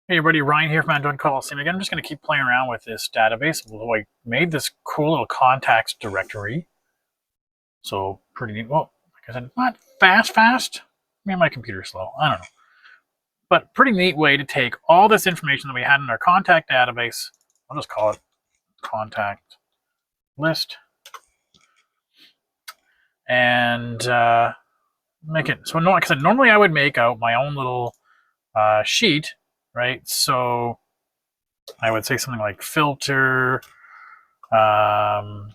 Hey everybody, Ryan here from Android Coliseum. Again, I'm just going to keep playing around with this database. Although I made this cool little contacts directory. So pretty neat. Well, like I said, not fast. Maybe my computer's slow. I don't know. But pretty neat way to take all this information that we had in our contact database. I'll just call it contact list. And make it. So like I said, normally I would make out my own little sheet, right? So I would say something like filter contacts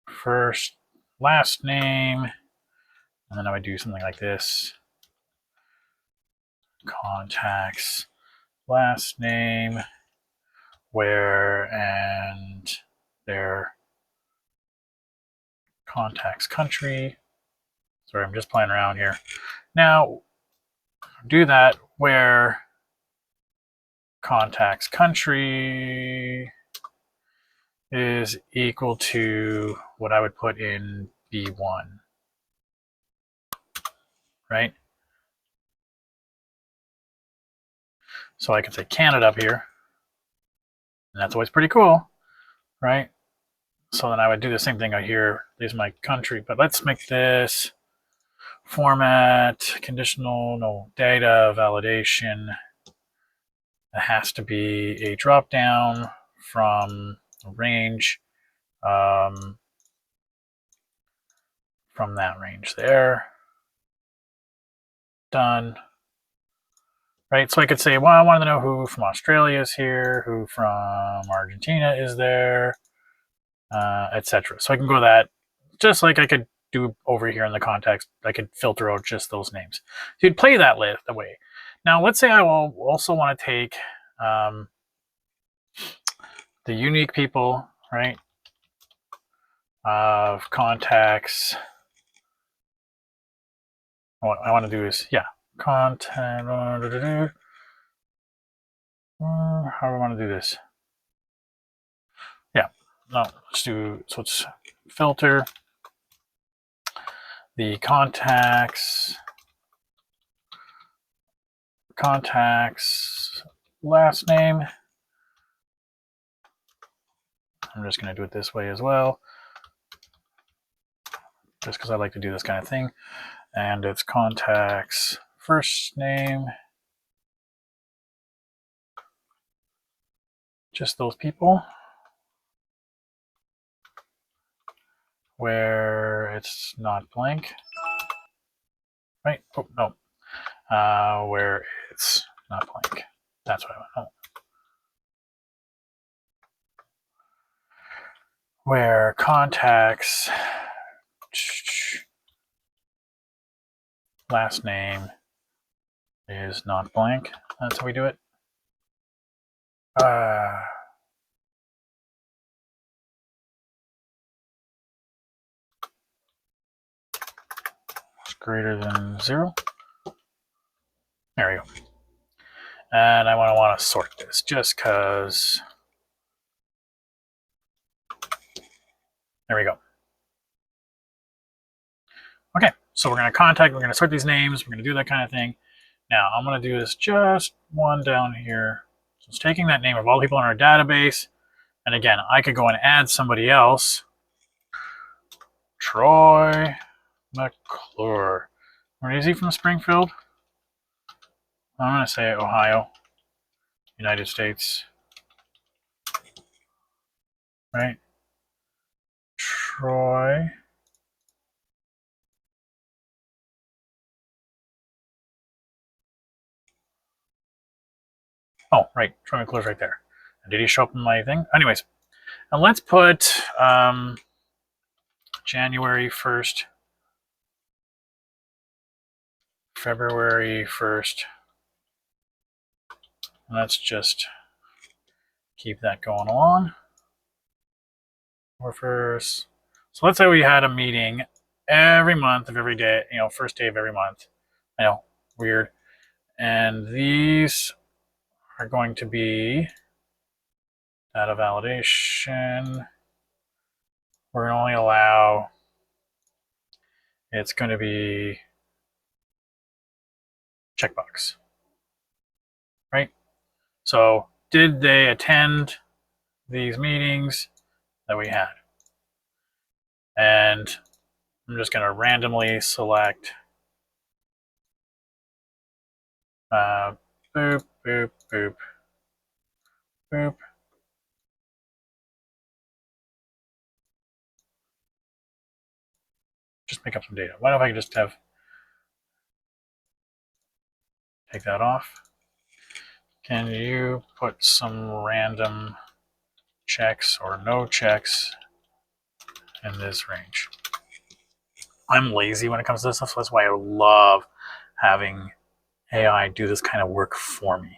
first last name, and then I would do something like this: contacts last name, where, and their contacts country. Sorry, I'm just playing around here. Now do that where contacts country is equal to what I would put in B1, right? So I can say Canada up here, and that's always pretty cool, right? So then I would do the same thing out here. There's my country, but let's make this format conditional, no data validation. It has to be a drop down from a range, from that range there. Done. Right, so I could say, well, I wanted to know who from Australia is here, who from Argentina is there, etc. So I can go that just like I could do over here in the context. I could filter out just those names. So you'd play that list away. Now, let's say I will also want to take the unique people, right, of contacts. What I want to do is, yeah, contact. How do I want to do this? Yeah, no, let's do, so let's filter the contacts last name. I'm just going to do it this way as well, just because I like to do this kind of thing. And it's contacts first name, just those people, where it's not blank, right? Oh, no. Where it's not blank. That's what I want. Oh. Where contacts last name is not blank. That's how we do it. It's greater than 0. There we go. And I want to sort this just because. There we go. Okay, so we're going to sort these names, we're going to do that kind of thing. Now, I'm going to do this just one down here. So it's taking that name of all the people in our database, and again, I could go and add somebody else. Troy McClure. Where is he from? Springfield? I'm going to say Ohio, United States. Right? Troy. Oh, right. Troy McClure's right there. Did he show up in my thing? Anyways, and let's put January 1st, February 1st. Let's just keep that going along. Or first. So let's say we had a meeting every month of every day, first day of every month. I know, weird. And these are going to be data validation. We're going to only allow, it's going to be checkbox. right? So did they attend these meetings that we had? And I'm just going to randomly select boop, boop, boop, boop. Just make up some data. Why don't I just have, take that off? Can you put some random checks or no checks in this range? I'm lazy when it comes to this stuff, so that's why I love having AI do this kind of work for me.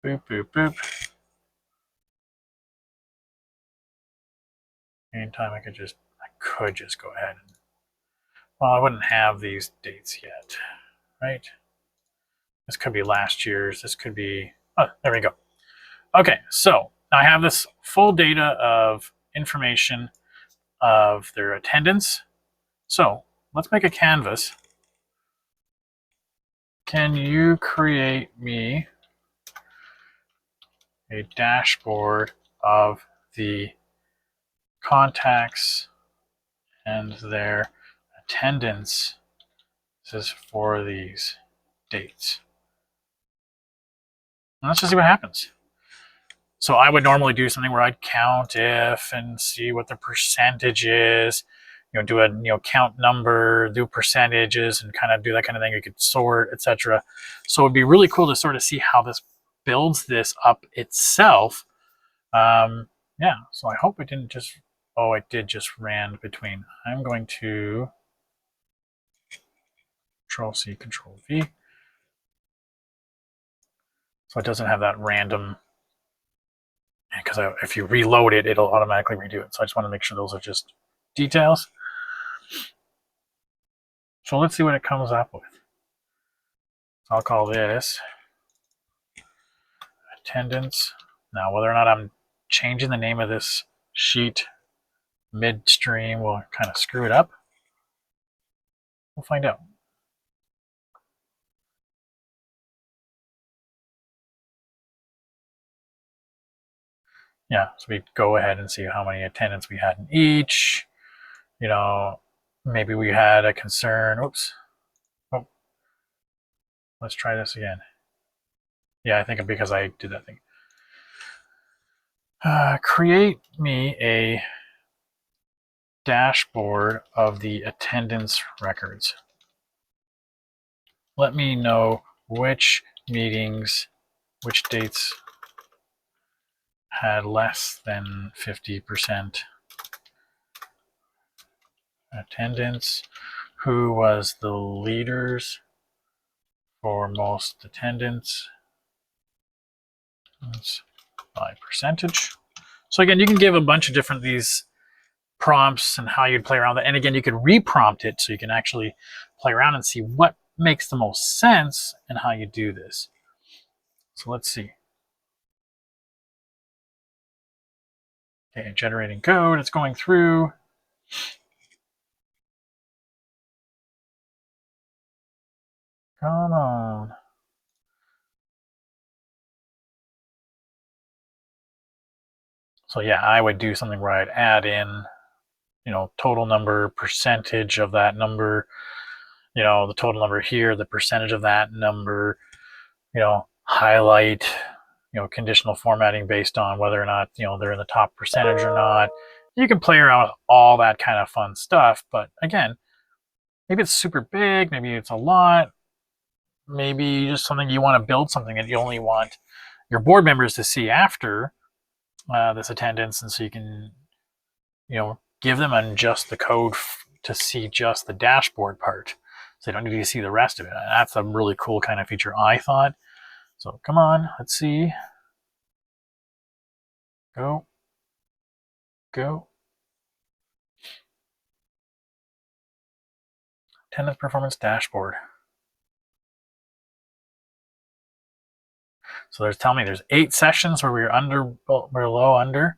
Boop, boop, boop. Anytime I could just go ahead and, well, I wouldn't have these dates yet, right? This could be last year's. This could be, oh, there we go. Okay, so I have this full data of information of their attendance. So let's make a canvas. Can you create me a dashboard of the contacts and their attendance? This is for these dates. And let's just see what happens. So I would normally do something where I'd count if and see what the percentage is, do a count number, do percentages, and kind of do that kind of thing. You could sort, etc. So it'd be really cool to sort of see how this builds this up itself. Yeah, so I hope it didn't just, oh, it did just ran between. I'm going to Control-C, Control-V. So it doesn't have that random, because if you reload it, it'll automatically redo it. So I just want to make sure those are just details. So let's see what it comes up with. I'll call this attendance. Now, whether or not I'm changing the name of this sheet midstream will kind of screw it up. We'll find out. Yeah, so we go ahead and see how many attendance we had in each. Maybe we had a concern. Oops. Oh, let's try this again. Yeah, I think because I did that thing. Create me a dashboard of the attendance records. Let me know which meetings, which dates had less than 50% attendance, who was the leaders for most attendance. That's by percentage. So again, you can give a bunch of different these prompts and how you'd play around with it. And again, you could reprompt it so you can actually play around and see what makes the most sense and how you do this. So let's see. Okay, generating code, it's going through. Come on. So yeah, I would do something where I'd add in, total number, percentage of that number, the total number here, the percentage of that number, highlight, conditional formatting based on whether or not, they're in the top percentage or not. You can play around with all that kind of fun stuff. But again, maybe it's super big, maybe it's a lot, maybe just something you want to build something that you only want your board members to see after this attendance. And so you can, give them and just the code to see just the dashboard part. So they don't need to see the rest of it. And that's a really cool kind of feature, I thought. So come on, let's see. Go. Attendance performance dashboard. So there's telling me there's 8 sessions where we're low under.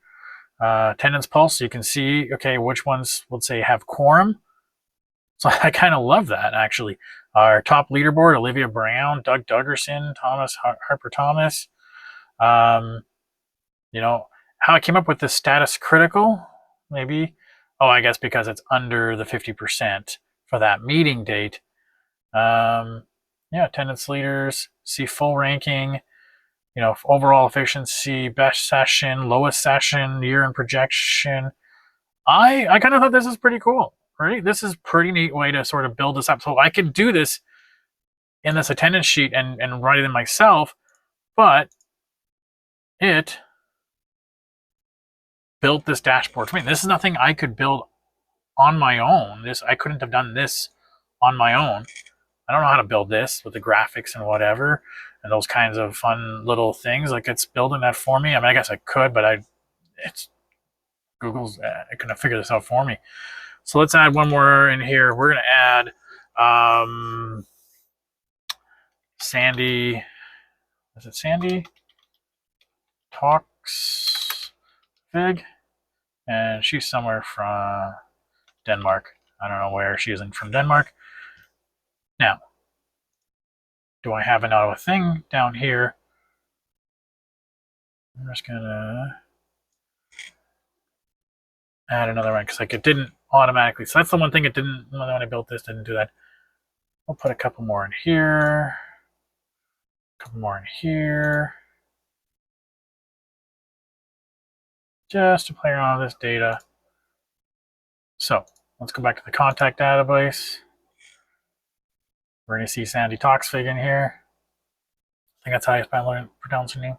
Attendance pulse, so you can see, okay, which ones, let's say, have quorum. So I kind of love that, actually. Our top leaderboard: Olivia Brown, Doug Duggerson, Thomas Harper Thomas. You know, how I came up with this status critical, maybe. Oh, I guess because it's under the 50% for that meeting date. Yeah, attendance leaders, see full ranking, overall efficiency, best session, lowest session, year in projection. I kind of thought this is pretty cool, right? This is a pretty neat way to sort of build this up. So I could do this in this attendance sheet and write it in myself, but it built this dashboard for me. This is nothing I could build on my own. I couldn't have done this on my own. I don't know how to build this with the graphics and whatever and those kinds of fun little things. Like, it's building that for me. I mean, I guess I could, but it's Google's it couldn't figure this out for me. So let's add one more in here. We're gonna add Sandy. Is it Sandy Talks Fig? And she's somewhere from Denmark. I don't know where she isn't from Denmark. Now, do I have another thing down here? I'm just gonna add another one because like it didn't automatically. So that's the one thing it didn't when I built this, didn't do that. I'll put a couple more in here. A couple more in here. Just to play around with this data. So let's go back to the contact database. We're going to see Sandy Toxfig in here. I think that's how I pronounce her name.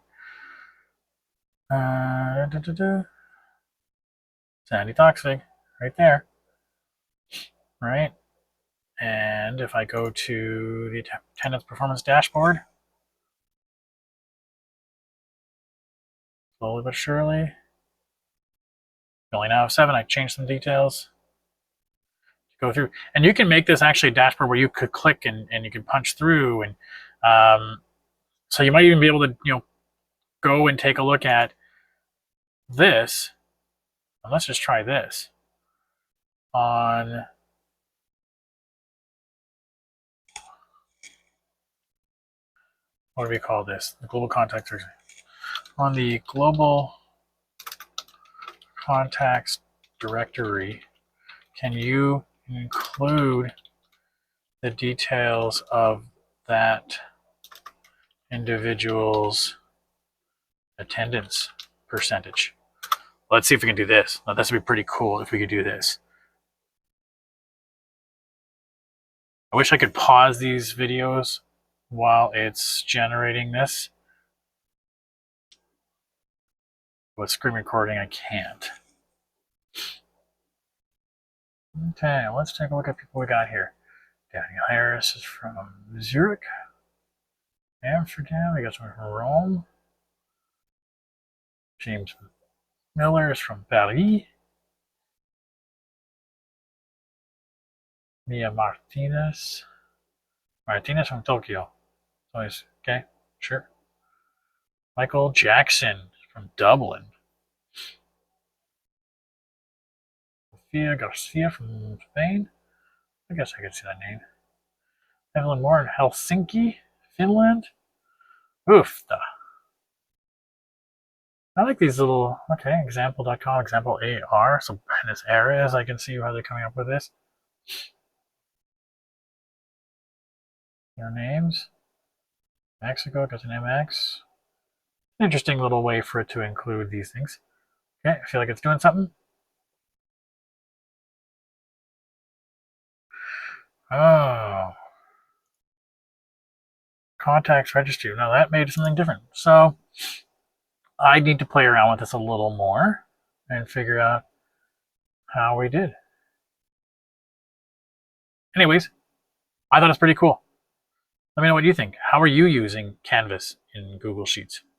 Sandy Toxfig, right there. Right? And if I go to the attendance performance dashboard, slowly but surely, we only now have 7. I changed some details. Go through, and you can make this actually a dashboard where you could click and you can punch through, and so you might even be able to go and take a look at this. And let's just try this on what do we call this? The global contacts. On the global contacts directory, can you include the details of that individual's attendance percentage? Let's see if we can do this. Now, this would be pretty cool if we could do this. I wish I could pause these videos while it's generating this. With screen recording, I can't. Okay, let's take a look at people we got here. Daniel Harris is from Zurich, Amsterdam. We got someone from Rome. James Miller is from Paris. Mia Martinez from Tokyo. Always okay, sure. Michael Jackson from Dublin. Sofia Garcia from Spain. I guess I could see that name. Evelyn Moore in Helsinki, Finland. Oof. I like these little, okay, example.com, example AR. So in this areas, I can see how they're coming up with this. Their names. Mexico, got an MX. Interesting little way for it to include these things. Okay, I feel like it's doing something. Oh. Contacts registry. Now that made something different. So I need to play around with this a little more and figure out how we did. Anyways, I thought it was pretty cool. Let me know what you think. How are you using Canvas in Google Sheets?